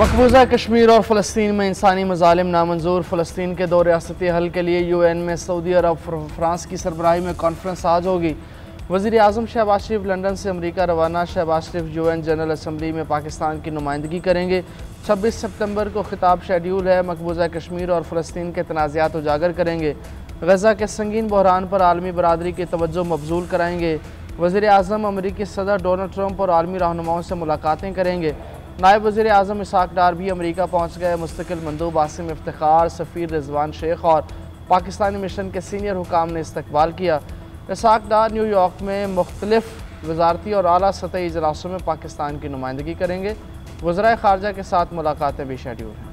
मकबूजा कश्मीर और फ़लस्तीन में इंसानी मज़ालिम नामंजूर। फ़लस्तीन के दो रियासती हल के लिए UN में सऊदी अरब फ्रांस की सरबराही में कॉन्फ्रेंस आज होगी। वज़ीर आज़म शहबाज शरीफ लंदन से अमरीका रवाना। शहबाज शरीफ UN जनरल असम्बली में पाकिस्तान की नुमाइंदगी करेंगे। 26 सितंबर को खिताब शेड्यूल है। मकबूजा कश्मीर और फ़लस्तीन के तनाज़ात उजागर करेंगे। गज़ा के संगीन बहरान पर आलमी बरादरी की तवज्जो मबजूल कराएंगे। वज़ीर आज़म अमरीकी सदर डोनाल्ड ट्रंप और आलमी रहनुमाओं से मुलाकातें करेंगे। नायब वज़ीर आज़म इसाक डार भी अमरीका पहुँच गए। मुस्तकिल मंदूब आसिम इफ्तिखार, सफ़ीर रिजवान शेख और पाकिस्तानी मिशन के सीनियर हुकाम ने इस्तकबाल किया। इसाक डार न्यूयॉर्क में मुख्तलिफ वजारती और आला सतही इजलासों में पाकिस्तान की नुमाइंदगी करेंगे। वज़राए ख़ारजा के साथ मुलाकातें भी शेड्यूल हैं।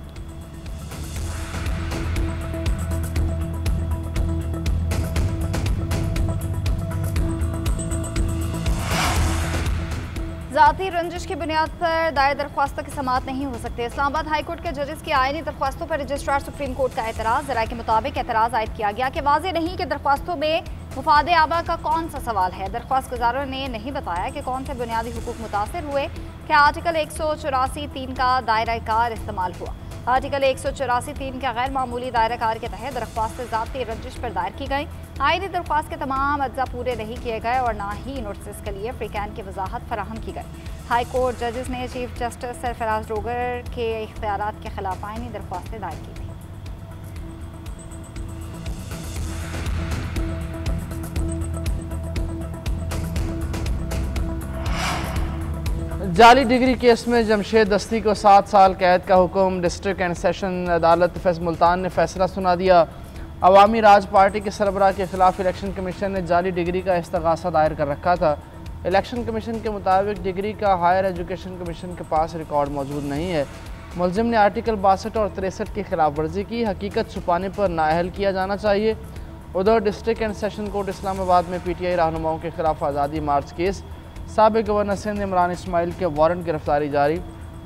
ज़ाती रंजिश की बुनियाद पर दायर दरख्वास्तों की समाअत नहीं हो सकती। इस्लामाबाद हाई कोर्ट के जजेस की आईनी दरख्वास्तों पर रजिस्ट्रार सुप्रीम कोर्ट का एतराज़। ज़राए के मुताबिक एतराज़ आयद किया गया कि वाज़ेह नहीं कि दरख्वास्तों में मुफाद आबा का कौन सा सवाल है। दरख्वास्त गुजारों ने नहीं बताया कि कौन से बुनियादी हुकूक मुतासर हुए कि आर्टिकल 184(3) का दायरा कार इस्तेमाल हुआ। आर्टिकल 184(3) के गैर मामूली दायरा कार के तहत दरख्वास्त ज़ाती रंजिश पर दायर की गई। आईनी दरख्वास्त के तमाम अज्जा पूरे नहीं किए गए और ना ही नोटिस के लिए फ्रीकैन की वजाहत फराहम की गई। हाई कोर्ट जजेस ने चीफ जस्टिस सरफराज रोगर के इख्तियारात के खिलाफ आईनी दरख्वास्तें दायर की थी। जाली डिग्री केस में जमशेद दस्ती को 7 साल कैद का हुक्म। डिस्ट्रिक्ट एंड सेशन अदालत मुल्तान ने फैसला सुना दिया। अवामी राज पार्टी के सरबराह के खिलाफ इलेक्शन कमीशन ने जाली डिग्री का इस्तगासा दायर कर रखा था। इलेक्शन कमीशन के मुताबिक डिग्री का हायर एजुकेशन कमीशन के पास रिकॉर्ड मौजूद नहीं है। मुलजिम ने आर्टिकल 62 और 63 की खिलाफ वर्जी की। हकीकत छुपाने पर नाअहल किया जाना चाहिए। उधर district and session court Islamabad में PTI रहनुमाओं के खिलाफ आज़ादी मार्च केस। साबिक गवर्नर सिंध इमरान इस्माइल के वारंट गिरफ्तारी जारी।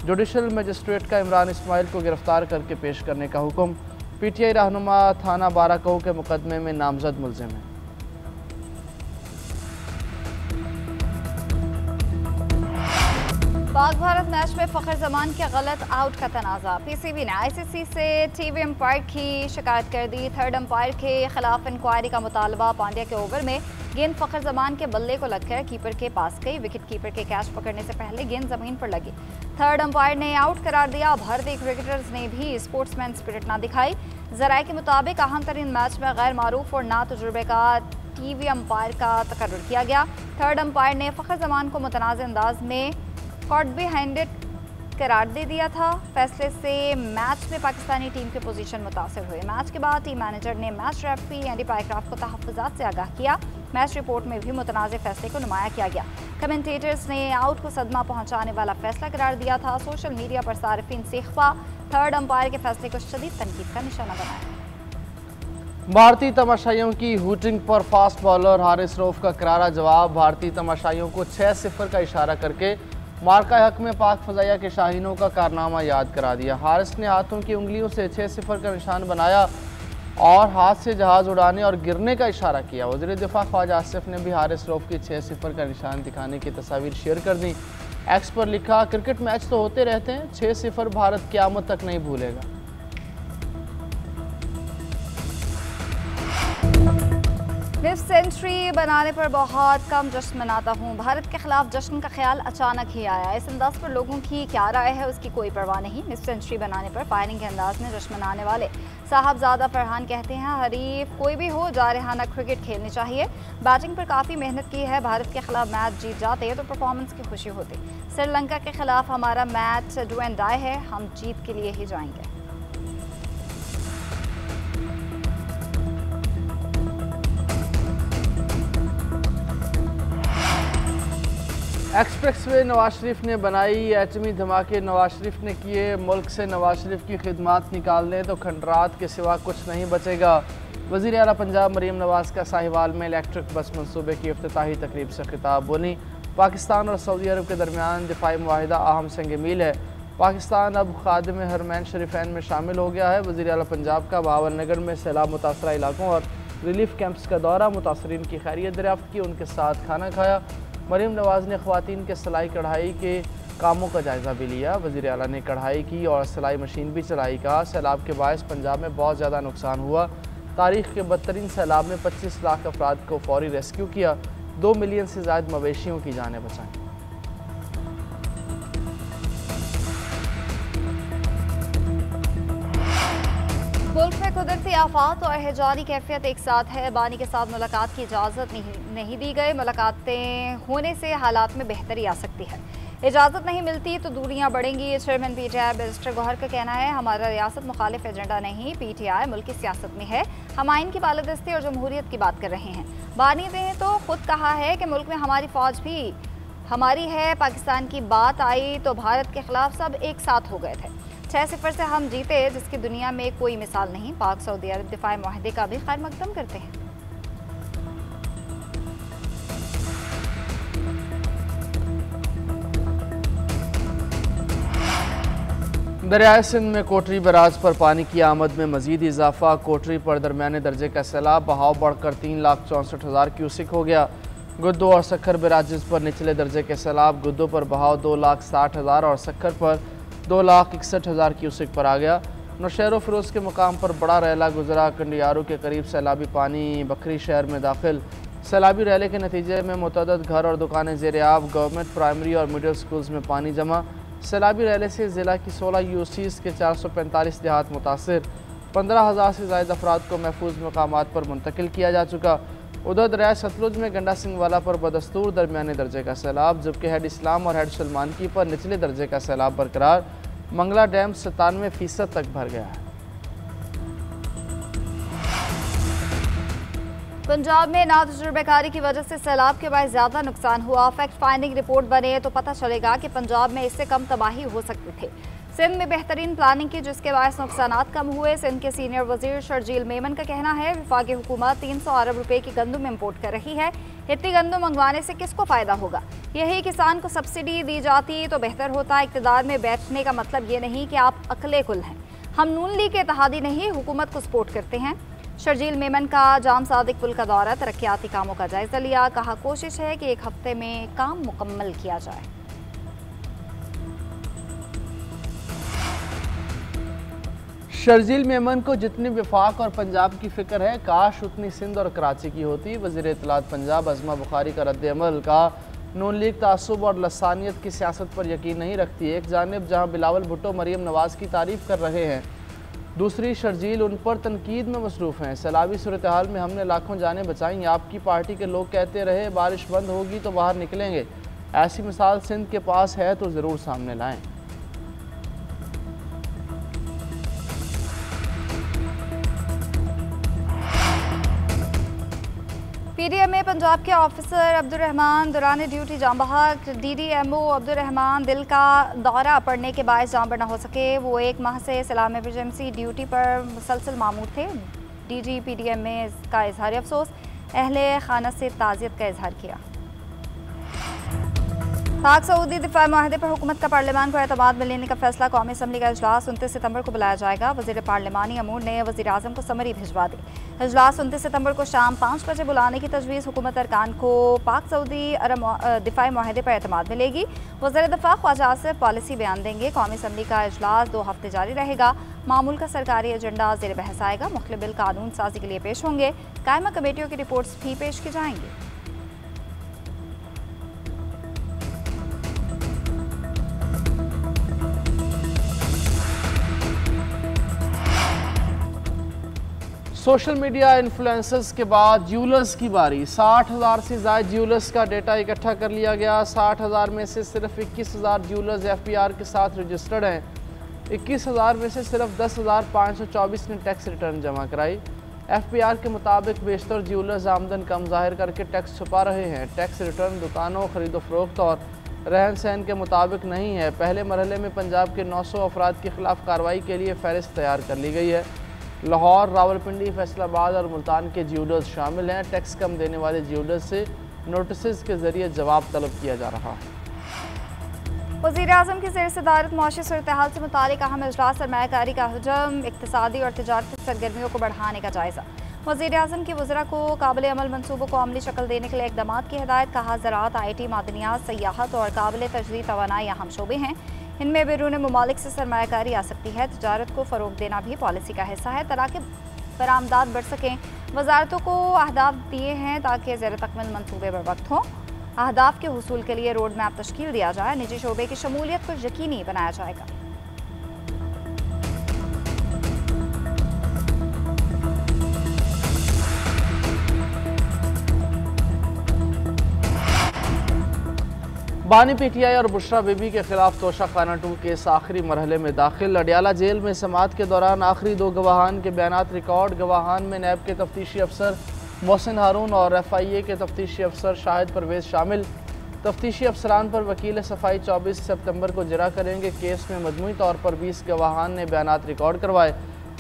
जुडिशल मजिस्ट्रेट का इमरान इस्माइल को गिरफ्तार करके पेश करने का हुक्म। PTI रहनुमा थाना बाराकहू के मुकदमे में नामजद मुलजिम है। पाक भारत मैच में फ़खर जमान के गलत आउट का तनाज़ा। PCB ने ICC से TV अंपायर की शिकायत कर दी। थर्ड अंपायर के खिलाफ इंक्वायरी का मुतालबा। पांड्या के ओवर में गेंद फ़खर जमान के बल्ले को लगकर कीपर के पास गई। विकेट कीपर के कैच पकड़ने से पहले गेंद जमीन पर लगी। थर्ड अंपायर ने आउट करार दिया। भारतीय क्रिकेटर्स ने भी स्पोर्ट्समैन स्पिरिट ना दिखाई। ज़राए के मुताबिक अहम तरीन मैच में गैर मारूफ और ना तजुर्बेकार TV अंपायर का तकर्रुर किया गया। थर्ड अंपायर ने फ़खर जमान को मुतनाज़ अंदाज में कॉट बिहाइंडेड करार दे दिया था। फैसले से मैच में पाकिस्तानी टीम के पोजीशन मुतासर हुए। मैच के बाद टीम मैनेजर ने मैच रेफरी एंडी पाइक्राफ्ट को तहफ़्फ़ुज़ात से आगाह किया। मैच रिपोर्ट में भी मुतनाज़ फैसले को नुमाया किया गया। कमेंटेटर्स ने आउट को सदमा पहुंचाने वाला फैसला करार दिया था। सोशल मीडिया पर सारिफिन से इख्फा थर्ड अंपायर के फैसले को शदीद तनकीद का निशाना बनाया। भारतीय तमाशाइयों की हूटिंग पर फास्ट बॉलर हारिस रऊफ का करारा जवाब। भारतीय तमाशाइयों को 6-0 का इशारा करके मार्का हक में पाक फजाइया के शाहीनों का कारनामा याद करा दिया। हारिस ने हाथों की उंगलियों से 6-0 का निशान बनाया और हाथ से जहाज़ उड़ाने और गिरने का इशारा किया। वज़ीर दिफा ख्वाजा आसिफ ने भी हारिस रऊफ की 6-0 का निशान दिखाने की तस्वीर शेयर कर दी। एक्स पर लिखा, क्रिकेट मैच तो होते रहते हैं, 6-0 भारत क़यामत तक नहीं भूलेगा। फिफ्थ सेंचुरी बनाने पर बहुत कम जश्न मनाता हूँ। भारत के खिलाफ जश्न का ख्याल अचानक ही आया। इस अंदाज पर लोगों की क्या राय है उसकी कोई परवाह नहीं। फिफ्थ सेंचुरी बनाने पर फायरिंग के अंदाज में जश्न मनाने वाले साहबजादा फरहान कहते हैं, हरीफ कोई भी हो जारहाना क्रिकेट खेलनी चाहिए। बैटिंग पर काफ़ी मेहनत की है। भारत के खिलाफ मैच जीत जाते तो परफॉर्मेंस की खुशी होती। श्रीलंका के खिलाफ हमारा मैच डू एंड डाई है, हम जीत के लिए ही जाएंगे। एक्सप्रेसवे नवाज शरीफ ने बनाई। एटमी धमाके नवाज शरीफ ने किए। मुल्क से नवाज शरीफ की खिदमात निकाल दें तो खंडरात के सिवा कुछ नहीं बचेगा। वज़ीर आला पंजाब मरीम नवाज का साहिवाल में इलेक्ट्रिक बस मनसूबे की इफ्तिताही तकरीब से खिताब बोली। पाकिस्तान और सऊदी अरब के दरमियान दिफाई मुआहिदा अहम संग मील है। पाकिस्तान अब खादिम हरमैन शरीफैन में शामिल हो गया है। वज़ीर आला पंजाब का बावरनगर में सैलाब मुतासरा इलाकों और रिलीफ कैंप्स का दौरा। मुतासरीन की खैरियत दरियाफ्त की, उनके साथ खाना खाया। मरीम नवाज ने ख़वातीन के सिलाई कढ़ाई के कामों का जायज़ा भी लिया। वज़ीर आला ने कढ़ाई की और सिलाई मशीन भी चलाई। कहा सैलाब के बायस पंजाब में बहुत ज़्यादा नुकसान हुआ। तारीख़ के बदतरीन सैलाब में 25 लाख अफराद को फौरी रेस्क्यू किया। 2 मिलियन से ज़ायद मवेशियों की जानें बचाईं। मुल्क में कुदरती आफात और हिजारी कैफियत एक साथ है। बानी के साथ मुलाकात की इजाज़त नहीं दी गई। मुलाकातें होने से हालात में बेहतरी आ सकती है। इजाज़त नहीं मिलती तो दूरियां बढ़ेंगी। चेयरमैन PTI बैरिस्टर गौहर का कहना है, हमारा रियासत मुखालिफ एजेंडा नहीं, PTI मुल्क की सियासत में है। हम आइन की बालादस्ती और जमहूरियत की बात कर रहे हैं। बानी ने तो खुद कहा है कि मुल्क में हमारी फ़ौज भी हमारी है। पाकिस्तान की बात आई तो भारत के खिलाफ सब एक साथ हो गए थे। 6-0 से हम जीते, जिसकी दुनिया में कोई मिसाल नहीं। पाक सऊदी अरब दिफाई मुआहदे का भी खैर मकदम करते हैं। दरियाए सिंध में कोटरी बराज पर पानी की आमद में मजीद इजाफा। कोटरी पर दरमियाने दर्जे का सैलाब, बहाव बढ़कर 3,64,000 क्यूसिक हो गया। गुद्दो और सक्खर बराजेस पर निचले दर्जे के सैलाब, गुद्दो पर बहाव 2,60,000 और सक्खर पर 2,61,000 क्यूसिक पर आ गया। नौशहर फिरोज़ के मुकाम पर बड़ा रैला गुजरा। कंडियारू के करीब सैलाबी पानी बकरी शहर में दाखिल। सैलाबी रैले के नतीजे में मुतअद्दिद घर और दुकानें ज़ेर-ए-आब। गवर्नमेंट प्राइमरी और मिडिल स्कूल्स में पानी जमा। सैलाबी रैले से ज़िला की 16 UCs के 445 देहात मुतासिर। 15,000 से ज़ायद अफराद को महफूज मकामात पर मुंतकिल किया जा चुका। उधर दरिया सतलुज में गंडा सिंह वाला पर बदस्तूर दरमियाने दर्जे का सैलाब, जबकि हेड इस्लाम और हेड सलमान की पर निचले दर्जे का सैलाब बरकरार। मंगला डैम 97% तक भर गया है। पंजाब में नातजुर्बेकारी की वजह से सैलाब के बाद ज़्यादा नुकसान हुआ। फैक्ट फाइंडिंग रिपोर्ट बने तो पता चलेगा कि पंजाब में इससे कम तबाही हो सकती थी। सिंध में बेहतरीन प्लानिंग की, जिसके बायस नुकसानात कम हुए। सिंध के सीनियर वजीर शर्जील मेमन का कहना है, वफाकी हुकूमत 300 अरब रुपए की गंदम इम्पोर्ट कर रही है। इतनी गंदम मंगवाने से किसको फ़ायदा होगा? यही किसान को सब्सिडी दी जाती तो बेहतर होता। इक़्तिदार में बैठने का मतलब ये नहीं कि आप अकले कुल हैं। हम नून लीग के इत्तेहादी नहीं, हुकूमत को सपोर्ट करते हैं। शर्जील मेमन का जाम सादिक पुल का दौरा, तरक्याती कामों का जायजा लिया। कहा कोशिश है कि 1 हफ्ते में काम मुकम्मल किया जाए। शर्जील मेमन को जितनी वफाक और पंजाब की फ़िक्र है, काश उतनी सिंध और कराची की होती। वज़ीर इत्तलात पंजाब अज़मा बुखारी का रद्द-ए-अमल। का नून लीग तासुब और लसानियत की सियासत पर यकीन नहीं रखती। एक जानिब जहाँ बिलावल भुट्टो मरीम नवाज़ की तारीफ़ कर रहे हैं, दूसरी शर्जील उन पर तनकीद में मसरूफ़ हैं। सैलाबी सूरत हाल में हमने लाखों जानें बचाई। आपकी पार्टी के लोग कहते रहे बारिश बंद होगी तो बाहर निकलेंगे। ऐसी मिसाल सिंध के पास है तो ज़रूर सामने लाएं। PDMA पंजाब के ऑफिसर अब्दुर्रहमान दौरान ड्यूटी जाम बहक। DDMO अब्दुर्रहमान दिल का दौरा पड़ने के बायस जाम पर न हो सके। वो 1 माह से सलाम एमरजेंसी ड्यूटी पर मुसलसल मामूर थे। DG PDMA का इजहार अफसोस, अहले खाना से ताज़ियत का इजहार किया। पाक सऊदी दिफाई मुआहदे पर हुकूमत का पार्लियामान को एतमाद में लेने का फैसला। कौमी असम्बली का इजलास 29 सितंबर को बुलाया जाएगा। वज़ीर पार्लिमानी अमूर ने वज़ीर आज़म को समरी भिजवा दी। इजलास 29 सितंबर को शाम 5 बजे बुलाने की तजवीज़। हुकूमत अरकान को पाक सऊदी अरब दिफाई मुआहदे पर एतमाद मिलेगी। वज़ीर दफ़ा ख्वाजा आसिफ पॉलिसी बयान देंगे। कौमी असम्बली का इजलास 2 हफ्ते जारी रहेगा। मामूल का सरकारी एजेंडा ज़ेर बहस आएगा। मुख्तलिफ बिल कानून साजी के लिए पेश होंगे। कायमा कमेटियों की रिपोर्ट्स भी पेश की जाएंगी। सोशल मीडिया इन्फ्लुएंसर्स के बाद ज्यूलर्स की बारी। 60,000 से ज़्यादा ज्यूलर्स का डेटा इकट्ठा कर लिया गया। 60,000 में से सिर्फ 21,000 ज्यूलर्स FPR के साथ रजिस्टर्ड हैं। 21,000 में से सिर्फ 10,524 ने टैक्स रिटर्न जमा कराई। FPR के मुताबिक बेशतर ज्यूलर्स आमदन कम जाहिर करके टैक्स छुपा रहे हैं। टैक्स रिटर्न दुकानों, खरीदो फरोख्त और रहन सहन के मुताबिक नहीं है। पहले मरहले में पंजाब के 900 अफराद के खिलाफ कार्रवाई के लिए फहरिस्त तैयार कर ली गई है। लाहौर, रावलपिंडी, फैसलाबाद और मुल्तान के ज्यूलर्स शामिल हैं। टैक्स कम देने वाले ज्यूलर्स से नोटिस के जरिए जवाब तलब किया जा रहा है। वज़ीर आज़म की ज़ेर सदारत मुआशी सूरत हाल से मुतालिक अहम इजलास, सरमायाकारी का हजम, इक़्तिसादी और तिजारती सरगर्मियों को बढ़ाने का जायज़ा। वज़ीर-ए-आज़म की वज़रा को काबिल अमल मनसूबों को अमली शक्ल देने के लिए इक़दाम की हिदायत। कहा, ज़राअत, IT, मादनियात, सयाहत और काबिल तजदीद तवानाई अहम शोबे हैं। इनमें बैरून मुमालिक से सरमायाकारी आ सकती है। तजारत को फ़रोग देना भी पॉलिसी का हिस्सा है ताकि बरामदात बढ़ सकें। वजारतों को अहदाफ दिए हैं ताकि ज़ेर तकमील मनसूबे बर वक्त हों। अहदाफ के हुसूल के लिए रोड मैप तश्कील दिया जाए। निजी शोबे की शमूलियत को यकीनी बनाया जाएगा। बानी PTI और बुशरा बीबी के खिलाफ तोशाखाना 2 केस आखिरी मरहले में दाखिल। अडियाला जेल में समाअत के दौरान आखिरी 2 गवाहान के बयानात रिकॉर्ड। गवाहान में नैब के तफ्तीशी अफसर मोहसिन हारून और FIA के तफ्तीशी अफसर शाहिद परवेज शामिल। तफ्तीशी अफसरान पर वकील सफाई 24 सितंबर को जरा करेंगे। केस में मजमूई तौर पर 20 गवाहान ने बयानात रिकॉर्ड करवाए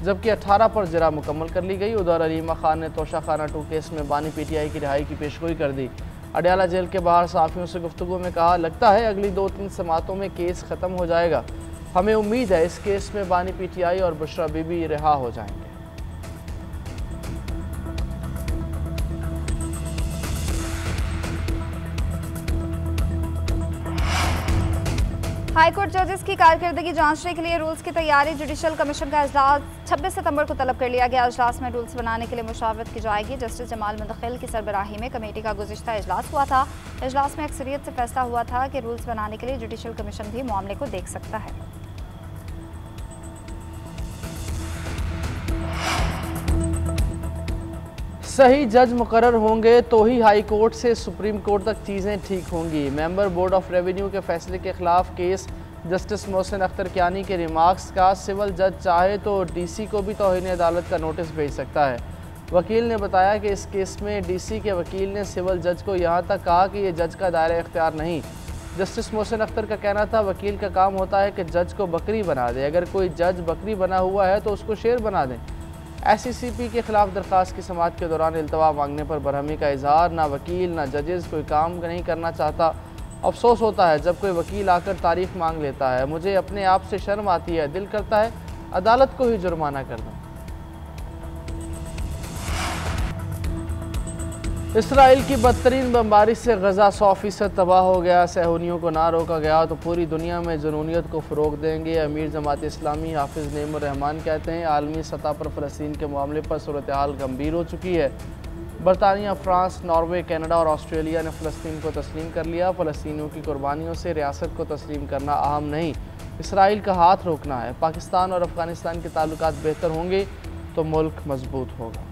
जबकि 18 पर जरा मुकम्मल कर ली गई। उधर अलीमा खान ने तोशाखाना 2 केस में बानी PTI की रिहाई की पेशगोई कर दी। अडियाला जेल के बाहर सहाफ़ियों से गुफ्तगू में कहा, लगता है अगली 2-3 समातों में केस ख़त्म हो जाएगा। हमें उम्मीद है इस केस में बानी PTI और बुशरा बीबी रिहा हो जाएंगे। हाईकोर्ट जजेस की कारकर्दगी जांचने के लिए रूल्स की तैयारी। जुडिशल कमीशन का इजलास 26 सितंबर को तलब कर लिया गया। इजलास में रूल्स बनाने के लिए मुशावरत की जाएगी। जस्टिस जमाल मुदखिल की सरबराही में कमेटी का गुज़िश्ता इजलास हुआ था। इजलास में अक्सरियत से फैसला हुआ था कि रूल्स बनाने के लिए जुडिशल कमीशन भी मामले को देख सकता है। सही जज मुकर्रर होंगे तो ही हाई कोर्ट से सुप्रीम कोर्ट तक चीज़ें ठीक होंगी। मेंबर बोर्ड ऑफ रेवेन्यू के फैसले के खिलाफ केस। जस्टिस मोहसिन अख्तर कियानी के रिमार्क्स का सिविल जज चाहे तो DC को भी तौहीन अदालत का नोटिस भेज सकता है। वकील ने बताया कि इस केस में DC के वकील ने सिविल जज को यहाँ तक कहा कि ये जज का दायरा इख्तियार नहीं। जस्टिस मोहसिन अख्तर का कहना था वकील का काम होता है कि जज को बकरी बना दे। अगर कोई जज बकरी बना हुआ है तो उसको शेर बना दें। SCCP के खिलाफ दरख्वास्त की समाअत के दौरान इल्तवा मांगने पर बरहमी का इजहार। ना वकील ना जजेस कोई काम नहीं करना चाहता। अफसोस होता है जब कोई वकील आकर तारीख मांग लेता है। मुझे अपने आप से शर्म आती है। दिल करता है अदालत को ही जुर्माना कर दूं। इसराइल की बदतरीन बमबारी से गजा 100% तबाह हो गया। सहूनियों को ना रोका गया तो पूरी दुनिया में जुनूनियत को फ़रोग देंगे। अमीर जमात इस्लामी हाफिज़ नेमुर रहमान कहते हैं आलमी सतह पर फ़लस्तीन के मामले पर सूरत हाल गंभीर हो चुकी है। बरतानिया, फ्रांस, नॉर्वे, कनाडा और ऑस्ट्रेलिया ने फ़लस्तीन को तस्लीम कर लिया। फ़लस्तीनियों की कुर्बानियों से रियासत को तस्लीम करना अहम नहीं, इसराइल का हाथ रोकना है। पाकिस्तान और अफ़गानिस्तान के ताल्लुकात बेहतर होंगे तो मुल्क मजबूत होगा।